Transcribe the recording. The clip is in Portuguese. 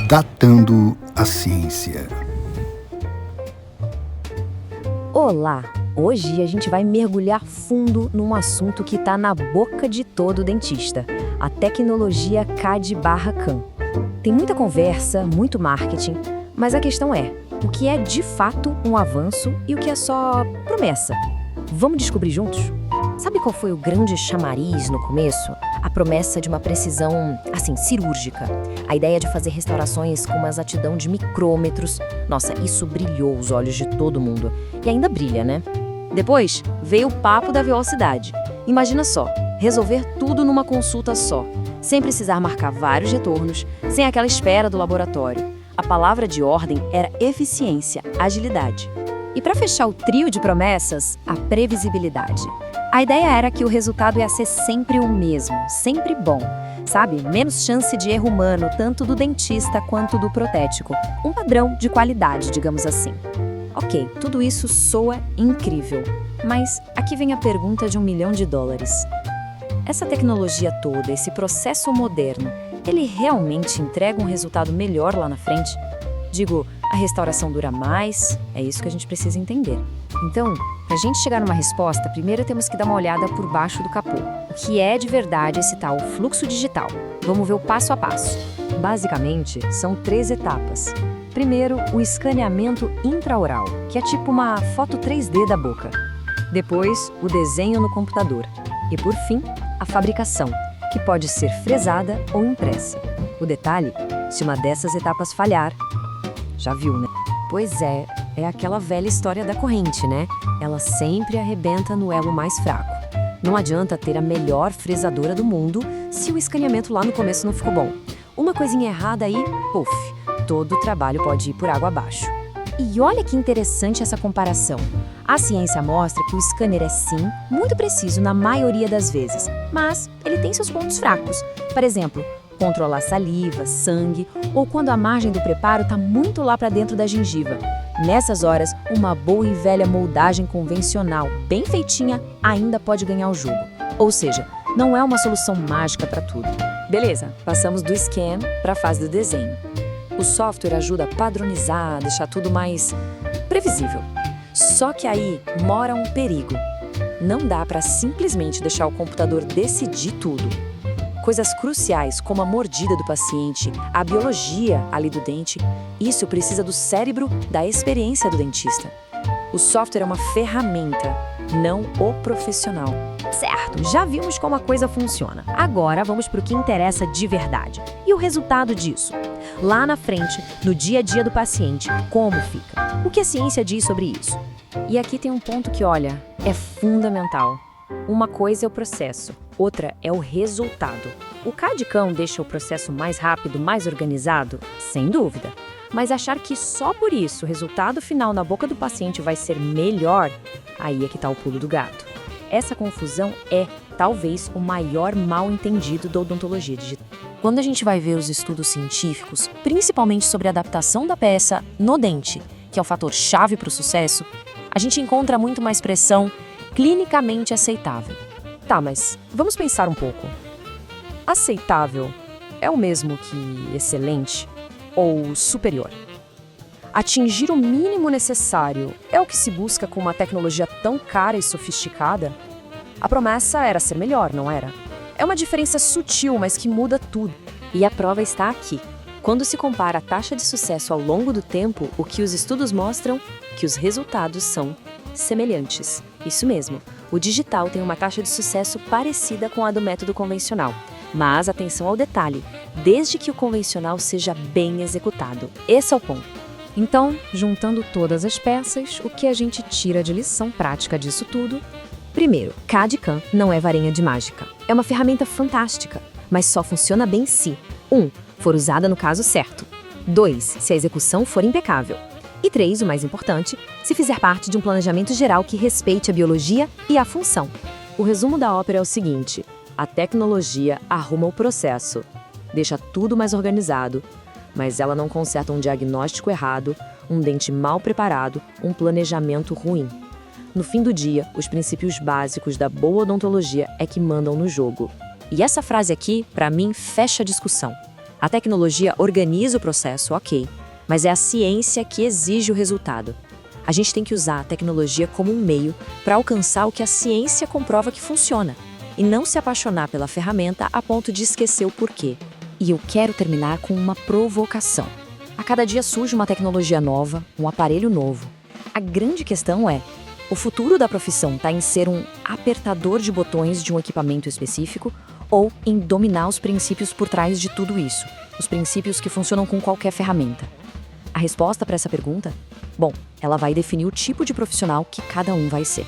Datando a ciência. Olá! Hoje a gente vai mergulhar fundo num assunto que está na boca de todo dentista, a tecnologia CAD/CAM. Tem muita conversa, muito marketing, mas a questão é, o que é de fato um avanço e o que é só promessa? Vamos descobrir juntos? Sabe qual foi o grande chamariz no começo? A promessa de uma precisão, cirúrgica. A ideia de fazer restaurações com uma exatidão de micrômetros. Nossa, isso brilhou os olhos de todo mundo. E ainda brilha, né? Depois, veio o papo da velocidade. Imagina só, resolver tudo numa consulta só, sem precisar marcar vários retornos, sem aquela espera do laboratório. A palavra de ordem era eficiência, agilidade. E para fechar o trio de promessas, a previsibilidade. A ideia era que o resultado ia ser sempre o mesmo, sempre bom. Sabe? Menos chance de erro humano, tanto do dentista quanto do protético. Um padrão de qualidade, digamos assim. Ok, tudo isso soa incrível. Mas aqui vem a pergunta de $1 milhão. Essa tecnologia toda, esse processo moderno, ele realmente entrega um resultado melhor lá na frente? Digo, a restauração dura mais? É isso que a gente precisa entender. Então, para a gente chegar numa resposta, primeiro temos que dar uma olhada por baixo do capô. O que é de verdade esse tal fluxo digital? Vamos ver o passo a passo. Basicamente, são 3 etapas. Primeiro, o escaneamento intraoral, que é tipo uma foto 3D da boca. Depois, o desenho no computador. E por fim, a fabricação, que pode ser fresada ou impressa. O detalhe, se uma dessas etapas falhar, já viu, né? Pois é aquela velha história da corrente, né? Ela sempre arrebenta no elo mais fraco. Não adianta ter a melhor fresadora do mundo se o escaneamento lá no começo não ficou bom. Uma coisinha errada aí, puf, todo o trabalho pode ir por água abaixo. E olha que interessante essa comparação. A ciência mostra que o scanner é sim muito preciso na maioria das vezes, mas ele tem seus pontos fracos. Por exemplo, controlar saliva, sangue ou quando a margem do preparo está muito lá para dentro da gengiva. Nessas horas, uma boa e velha moldagem convencional, bem feitinha, ainda pode ganhar o jogo. Ou seja, não é uma solução mágica para tudo. Beleza, passamos do scan para a fase do desenho. O software ajuda a padronizar, deixar tudo mais previsível. Só que aí mora um perigo. Não dá para simplesmente deixar o computador decidir tudo. Coisas cruciais como a mordida do paciente, a biologia ali do dente, isso precisa do cérebro, da experiência do dentista. O software é uma ferramenta, não o profissional. Certo, já vimos como a coisa funciona. Agora vamos para o que interessa de verdade. E o resultado disso? Lá na frente, no dia a dia do paciente, como fica? O que a ciência diz sobre isso? E aqui tem um ponto que, olha, é fundamental. Uma coisa é o processo, outra é o resultado. O CAD/CAM deixa o processo mais rápido, mais organizado? Sem dúvida. Mas achar que só por isso o resultado final na boca do paciente vai ser melhor, aí é que está o pulo do gato. Essa confusão é, talvez, o maior mal-entendido da odontologia digital. Quando a gente vai ver os estudos científicos, principalmente sobre a adaptação da peça no dente, que é o fator-chave para o sucesso, a gente encontra muito mais pressão clinicamente aceitável. Tá, mas vamos pensar um pouco. Aceitável é o mesmo que excelente ou superior? Atingir o mínimo necessário é o que se busca com uma tecnologia tão cara e sofisticada? A promessa era ser melhor, não era? É uma diferença sutil, mas que muda tudo. E a prova está aqui. Quando se compara a taxa de sucesso ao longo do tempo, o que os estudos mostram? Que os resultados são semelhantes. Isso mesmo, o digital tem uma taxa de sucesso parecida com a do método convencional. Mas atenção ao detalhe, desde que o convencional seja bem executado. Esse é o ponto. Então, juntando todas as peças, o que a gente tira de lição prática disso tudo? Primeiro, CAD/CAM não é varinha de mágica. É uma ferramenta fantástica, mas só funciona bem se 1. For usada no caso certo. 2. Se a execução for impecável. E 3, o mais importante, se fizer parte de um planejamento geral que respeite a biologia e a função. O resumo da ópera é o seguinte: a tecnologia arruma o processo, deixa tudo mais organizado, mas ela não conserta um diagnóstico errado, um dente mal preparado, um planejamento ruim. No fim do dia, os princípios básicos da boa odontologia é que mandam no jogo. E essa frase aqui, para mim, fecha a discussão. A tecnologia organiza o processo, ok, mas é a ciência que exige o resultado. A gente tem que usar a tecnologia como um meio para alcançar o que a ciência comprova que funciona, e não se apaixonar pela ferramenta a ponto de esquecer o porquê. E eu quero terminar com uma provocação. A cada dia surge uma tecnologia nova, um aparelho novo. A grande questão é, o futuro da profissão está em ser um apertador de botões de um equipamento específico ou em dominar os princípios por trás de tudo isso, os princípios que funcionam com qualquer ferramenta? A resposta para essa pergunta? Bom, ela vai definir o tipo de profissional que cada um vai ser.